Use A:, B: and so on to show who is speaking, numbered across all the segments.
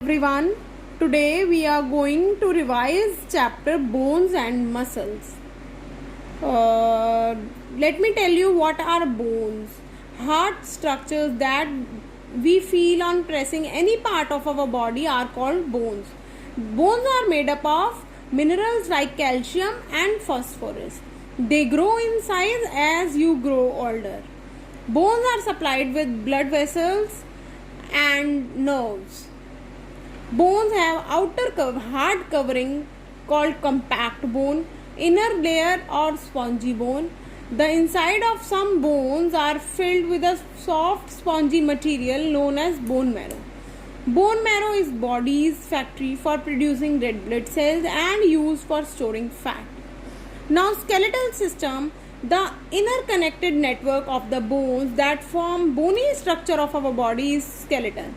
A: Everyone, today we are going to revise chapter bones and muscles. Let me tell you what are bones. Hard structures that we feel on pressing any part of our body are called bones. Bones are made up of minerals like calcium and phosphorus. They grow in size as you grow older. Bones are supplied with blood vessels and nerves. Bones have hard covering called compact bone, inner layer or spongy bone. The inside of some bones are filled with a soft spongy material known as bone marrow. Bone marrow is body's factory for producing red blood cells and used for storing fat. Now, skeletal system, the inner connected network of the bones that form bony structure of our body is skeleton.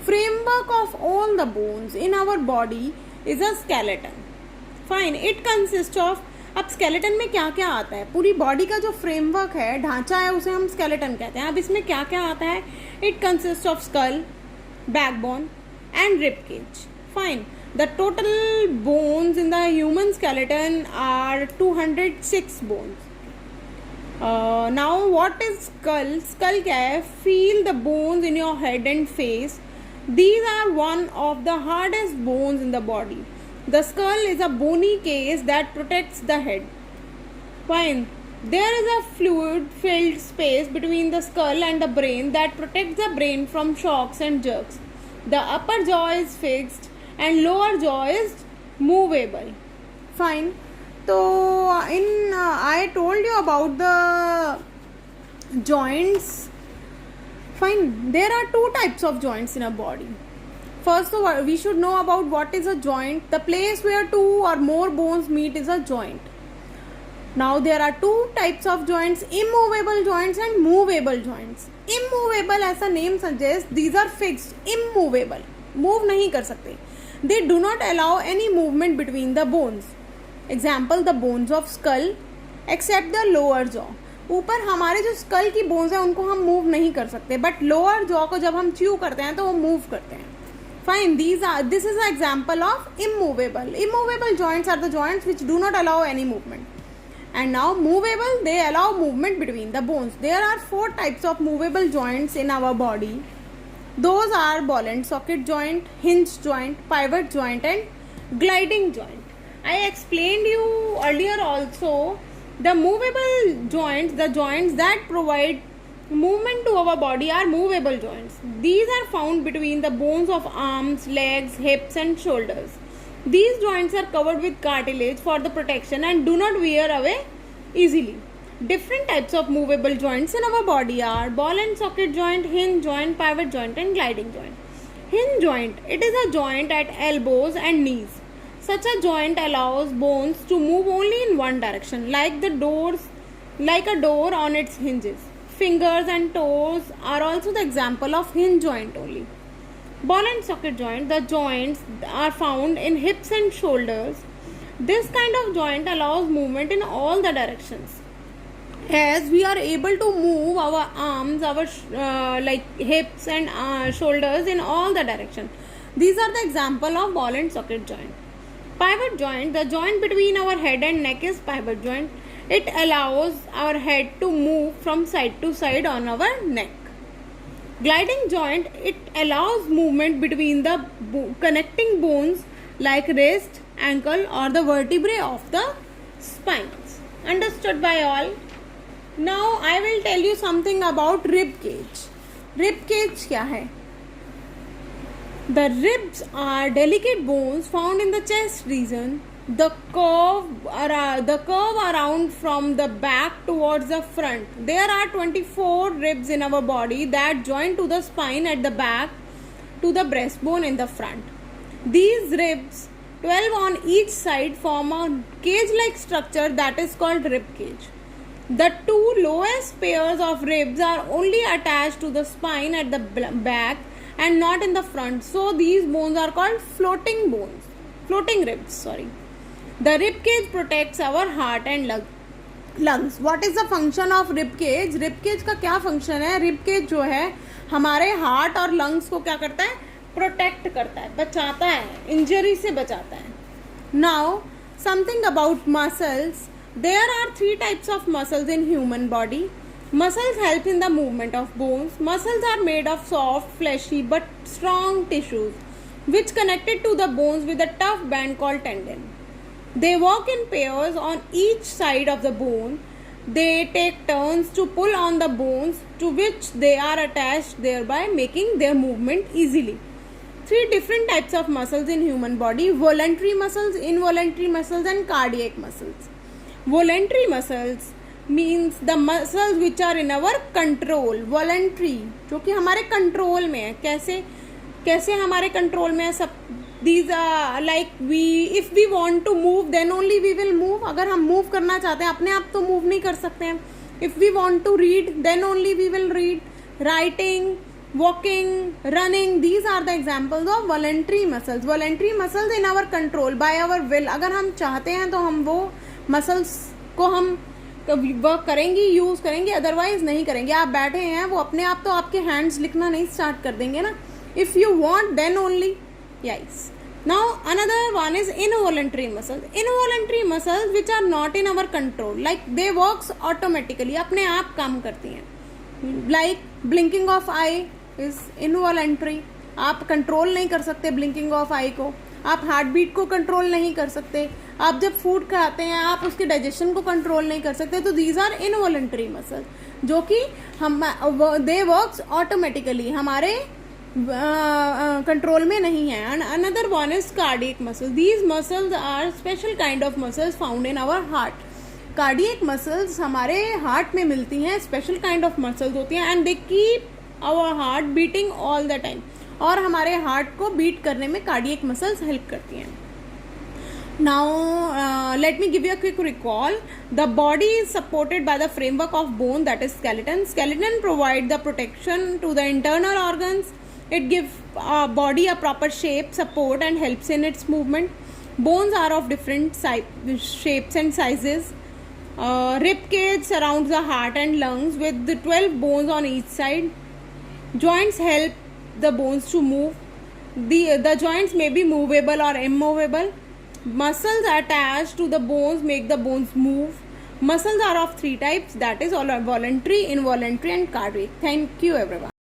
A: Framework of all the bones in our body is a skeleton. Fine, it consists of. अब skeleton में क्या क्या आता है, पूरी body का जो framework है, ढांचा है, उसे हम skeleton कहते हैं. अब इसमें क्या क्या आता है? It consists of skull, backbone and rib cage. Fine. The total bones in the human skeleton are 206 bones. Now what is skull? Skull क्या है? Feel the bones in your head and face. These are one of the hardest bones in the body. The skull is a bony case that protects the head. Fine. There is a fluid-filled space between the skull and the brain that protects the brain from shocks and jerks. The upper jaw is fixed and lower jaw is movable. Fine. So, I told you about the joints. Fine. There are two types of joints in a body. First of all, we should know about what is a joint. The place where two or more bones meet is a joint. Now there are two types of joints, immovable joints and movable joints. Immovable, as the name suggests, these are fixed, immovable. Move नहीं कर सकते. They do not allow any movement between the bones. Example, the bones of skull, except the lower jaw. ऊपर हमारे जो school की bones हैं उनको हम मूव नहीं कर सकते, बट लोअर जॉ को जब हम च्यू करते हैं तो वो मूव करते हैं. Fine, this is a example of immovable. Immovable joints are the joints which do not allow any movement. And now movable, they allow movement between the bones. There are 4 types of movable joints in our body. Those are ball and socket joint, hinge joint, pivot joint and gliding joint. I explained you earlier also the movable joints, the joints that provide movement to our body are movable joints. These are found between the bones of arms, legs, hips and shoulders. These joints are covered with cartilage for the protection and do not wear away easily. Different types of movable joints in our body are ball and socket joint, hinge joint, pivot joint and gliding joint. Hinge joint, it is a joint at elbows and knees. Such a joint allows bones to move only in one direction, like a door on its hinges. Fingers and toes are also the example of hinge joint only. Ball and socket joint, the joints are found in hips and shoulders. This kind of joint allows movement in all the directions. As we are able to move our arms, our hips and shoulders in all the directions. These are the example of ball and socket joint. Pivot joint, the joint between our head and neck is pivot joint. It allows our head to move from side to side on our neck. Gliding joint, it allows movement between the connecting bones like wrist, ankle or the vertebrae of the spines. Understood by all? Now I will tell you something about rib cage. Rib cage क्या है? The ribs are delicate bones found in the chest region. The curve around from the back towards the front. There are 24 ribs in our body that join to the spine at the back to the breastbone in the front. These ribs, 12 on each side, form a cage-like structure that is called rib cage. The 2 lowest pairs of ribs are only attached to the spine at the back and not in the front. So these bones are called floating ribs. The rib cage protects our heart and lungs. What is the function of rib cage? Rib cage का क्या function है? Rib cage जो है हमारे heart और lungs को क्या करता है? प्रोटेक्ट करता है, बचाता है, इंजरी से बचाता है. Now something about muscles. There are 3 types of muscles in human body. Muscles help in the movement of bones. Muscles are made of soft, fleshy but strong tissues which connected to the bones with a tough band called tendon. They walk in pairs on each side of the bone. They take turns to pull on the bones to which they are attached, thereby making their movement easily. 3 different types of muscles in human body: voluntary muscles, involuntary muscles and cardiac muscles. Voluntary muscles means the muscles which are in our control. Voluntary जो कि हमारे control में है. कैसे हमारे control में है सब. These are like if we want to move then only we will move. अगर हम मूव करना चाहते हैं, अपने आप तो मूव नहीं कर सकते हैं. If we want to read then only we will read. Writing, walking, running, these are the examples of voluntary muscles. Voluntary muscles in our control, by our will. अगर हम चाहते हैं तो हम वो मसल्स को हम वर्क करेंगे, यूज़ करेंगे, अदरवाइज नहीं करेंगे. आप बैठे हैं, वो अपने आप तो आपके हैंड्स लिखना नहीं स्टार्ट कर देंगे ना. If you want then only. Yes. Now another one is involuntary muscles. Involuntary muscles which are not in our control, like they works automatically, अपने आप काम करती हैं. Like blinking of eye is involuntary. आप control नहीं कर सकते blinking of आई को. आप हार्ट बीट को कंट्रोल नहीं कर सकते. आप जब फूड खाते हैं आप उसके डाइजेशन को कंट्रोल नहीं कर सकते. तो दीज आर इनवॉलंटरी मसल जो कि हम दे वर्क्स ऑटोमेटिकली, हमारे कंट्रोल में नहीं है. And another one is cardiac muscle. These muscles are special kind of muscles found in our heart. Cardiac muscles हमारे हार्ट में मिलती हैं, स्पेशल काइंड ऑफ मसल्स होती हैं. And they keep our heart beating all the time. और हमारे heart को beat करने में कार्डियक मसल्स हेल्प करती हैं. Now let me give you a quick recall. The body is supported by the framework of bone, that is skeleton. Skeleton provides the protection to the internal organs. It gives body a proper shape, support and helps in its movement. Bones are of different shapes and sizes. Rib cage surrounds the heart and lungs with the 12 bones on each side. Joints help the bones to move. The joints may be movable or immovable. Muscles attached to the bones make the bones move. Muscles are of 3 types, that is all voluntary, involuntary and cardiac. Thank you everyone.